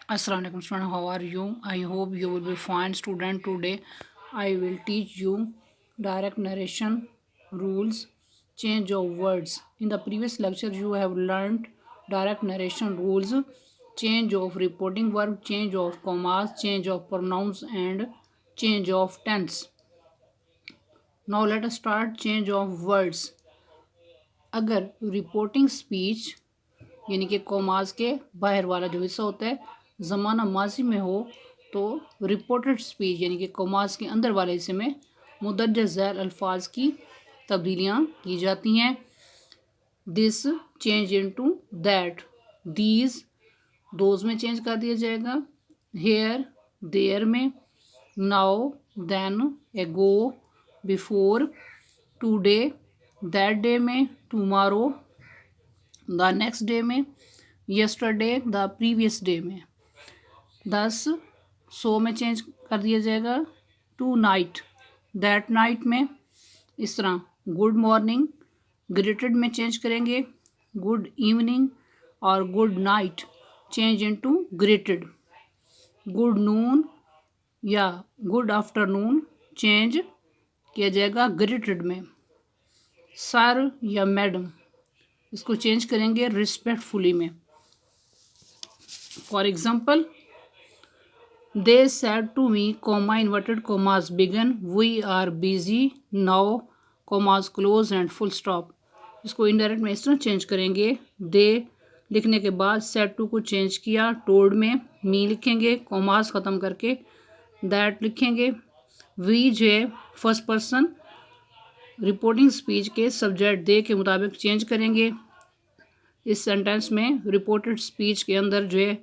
Assalamu alaikum student, how are you? I hope you will be fine student. Today I will teach you direct narration rules, change of words. In the previous lecture you have learned direct narration rules, change of reporting verb, change of commas, change of pronouns and change of tense. Now let us start change of words. अगर reporting speech यानी कि commas के बाहर वाला जो हिस्सा होता है ज़माना माजी में हो तो रिपोर्टेड स्पीच यानी कि कॉमास के अंदर वाले हिस्से में मुदर्ज झैल अल्फाज की तब्दीलियाँ की जाती हैं। This change into that, these those में चेंज कर दिया जाएगा, हेयर देयर में, नाउ देन, एगो बिफोर, टुडे दैट डे में, टुमारो द नेक्स्ट डे में, यस्टरडे द प्रीवियस डे में। दस सो में चेंज कर दिया जाएगा टू नाइट दैट नाइट में। इस तरह गुड मॉर्निंग ग्रेटेड में चेंज करेंगे, गुड इवनिंग और good night change into greeted. Good noon या गुड आफ्टरनून चेंज किया जाएगा ग्रेटेड में। सर या मैडम इसको चेंज करेंगे रिस्पेक्टफुली में। For example, they said to me comma inverted commas begin we are busy now commas close and full stop. इसको indirect में इस तरह चेंज करेंगे, दे लिखने के बाद सेड टू को चेंज किया, टोल्ड में मी लिखेंगे, कॉमास ख़त्म करके दैट लिखेंगे। वी जो है फर्स्ट पर्सन रिपोर्टिंग स्पीच के सब्जेक्ट दे के मुताबिक चेंज करेंगे। इस सेंटेंस में रिपोर्टेड स्पीच के अंदर जो है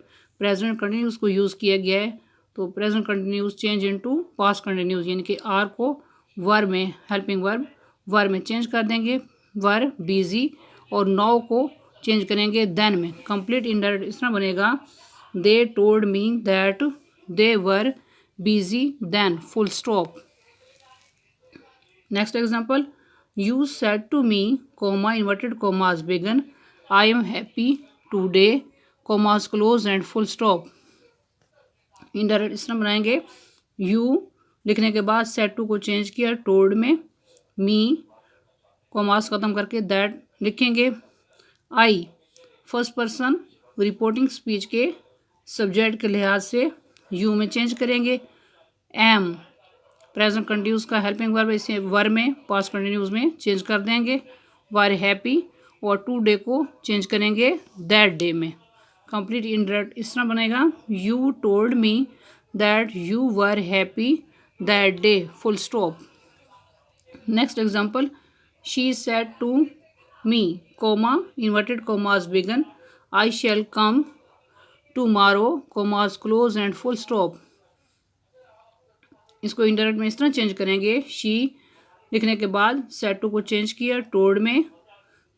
प्रेजेंट कंटिन्यूस को यूज़ किया गया है, तो present continuous change into past continuous यानी कि आर को वर्ब में, हेल्पिंग वर्ब में चेंज कर देंगे, वर बिजी, और नाउ को चेंज करेंगे देन में। कंप्लीट इनडायरेक्ट इस तरह बनेगा, they told me that they were busy then full stop. Next example, you said to me comma inverted commas begin I am happy today commas close and full stop. Indirect इस तरह बनाएंगे, you लिखने के बाद said to को change किया, told में me commas ख़त्म करके दैट लिखेंगे। I first person reporting speech के सब्जेक्ट के लिहाज से यू में चेंज करेंगे। एम प्रेजेंट कंटिन्यूस का हेल्पिंग वर्ब इसे वर में पास्ट कंटिन्यूस में चेंज कर देंगे, वर हैप्पी, और टू डे को चेंज करेंगे दैट डे में। कंप्लीट इनडायरेक्ट इस तरह बनेगा, you told me that you were happy that day full stop. Next example, she said to me comma inverted commas begin I shall come tomorrow commas close and full stop. इसको indirect में इस तरह change करेंगे, she लिखने के बाद said to को change किया, टोल्ड में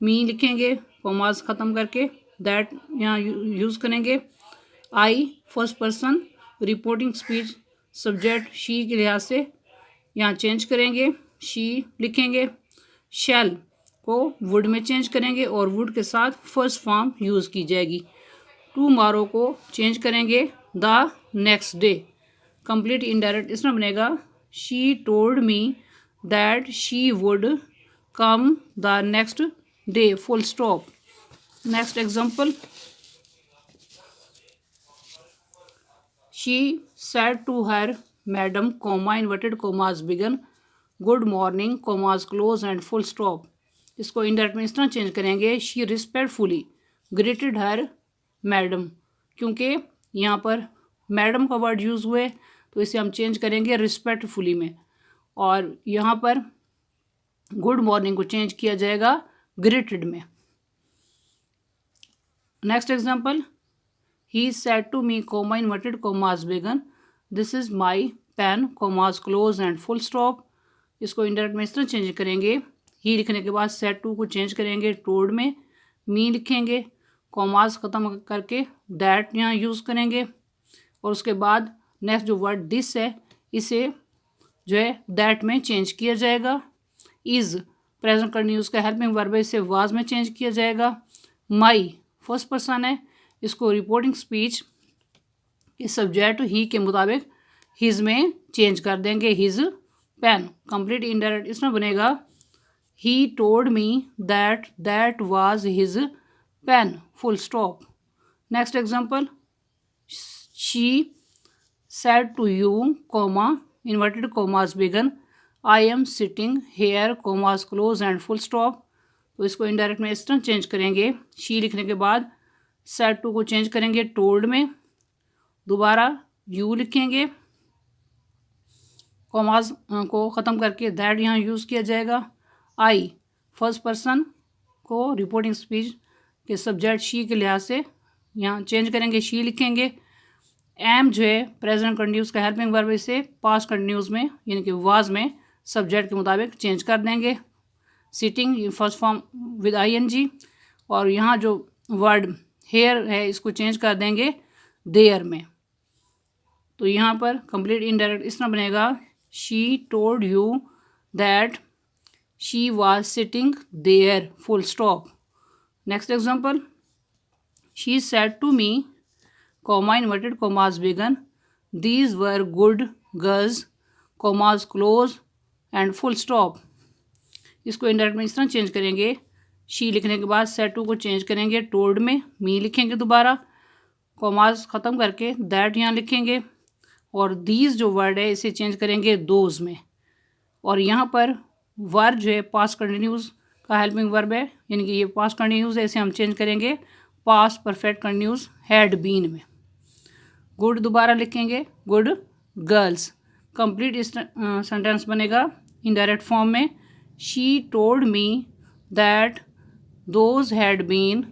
मी लिखेंगे कॉमास ख़त्म करके, दैट यहाँ यूज़ करेंगे। I first person reporting speech subject she के लिहाज से यहाँ चेंज करेंगे, शी लिखेंगे। शैल को वुड में चेंज करेंगे और वुड के साथ फर्स्ट फॉर्म यूज़ की जाएगी। टुमारो को चेंज करेंगे the next day. Complete indirect इस तरह बनेगा, she told me that she would come the next day full stop. Next example, she said to her madam comma inverted commas begin good morning commas close and full stop. इसको indirect में इस तरह change करेंगे, she respectfully greeted her madam, क्योंकि यहाँ पर madam का word use हुए तो इसे हम चेंज करेंगे रिस्पेक्टफुली में, और यहाँ पर गुड मॉर्निंग को चेंज किया जाएगा ग्रेटेड में। Next example, he said to me comma inverted commas begin this is my pen commas close and full stop. इसको इनडायरेक्ट में इस तरह चेंज करेंगे, ही लिखने के बाद सेड टू को चेंज करेंगे, टोल्ड में मी लिखेंगे, कॉमास ख़त्म करके दैट यहाँ यूज़ करेंगे, और उसके बाद नेक्स्ट जो वर्ड दिस है इसे जो है दैट में चेंज किया जाएगा। इज़ प्रेजेंट कंटिन्यूस का हेल्पिंग वर्ब है, इसे वाज में चेंज किया जाएगा। माई फर्स्ट पर्सन है, इसको रिपोर्टिंग स्पीच इस सब्जेक्ट ही के मुताबिक हिज में चेंज कर देंगे, हिज पेन। कंप्लीट इनडायरेक्ट इसमें बनेगा he told me that that was his pen, full stop. Next example, she said to you, comma, inverted commas begin, I am sitting here, commas close and full stop। तो इसको indirect में इस तरह change करेंगे, she लिखने के बाद said to को चेंज करेंगे told में, दोबारा you लिखेंगे, कॉमास को ख़त्म करके दैट यहाँ यूज़ किया जाएगा। आई फर्स्ट पर्सन को रिपोर्टिंग स्पीच के सब्जेक्ट शी के लिहाज से यहाँ चेंज करेंगे, शी लिखेंगे। एम जो है प्रेजेंट कंटिन्यूस का हेल्पिंग वर्ब, इसे पास्ट कंटिन्यूस में यानी कि वाज में सब्जेक्ट के मुताबिक चेंज कर देंगे। Sitting first form with ING, और यहाँ जो वर्ड हेयर है इसको चेंज कर देंगे देयर में। तो यहाँ पर कंप्लीट इनडायरेक्ट इस तरह बनेगा, she told you that she was sitting there, full stop. Next example, she said to me, comma inverted commas begin, these were good girls, commas close and full stop। इसको indirect में इस तरह change करेंगे, she लिखने के बाद said to को change करेंगे टोल्ड में, मी लिखेंगे दोबारा, कॉमास ख़त्म करके दैट यहाँ लिखेंगे, और दीज जो वर्ड है इसे चेंज करेंगे दोज में। और यहाँ पर वर्ब जो है पास्ट कंटिन्यूस का हेल्पिंग वर्ब है, यानी कि ये पास्ट कंटिन्यूस है, इसे हम चेंज करेंगे past perfect continuous had been में। गुड दोबारा लिखेंगे गुड गर्ल्स। कंप्लीट इस सेंटेंस बनेगा इनडायरेक्ट फॉर्म में, she told me that those had been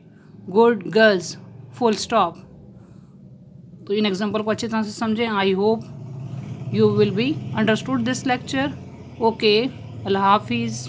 good girls, full stop. तो इन एग्जांपल को अच्छी तरह से समझें। I hope you will be understood this lecture. Okay, अल्लाह हाफिज़।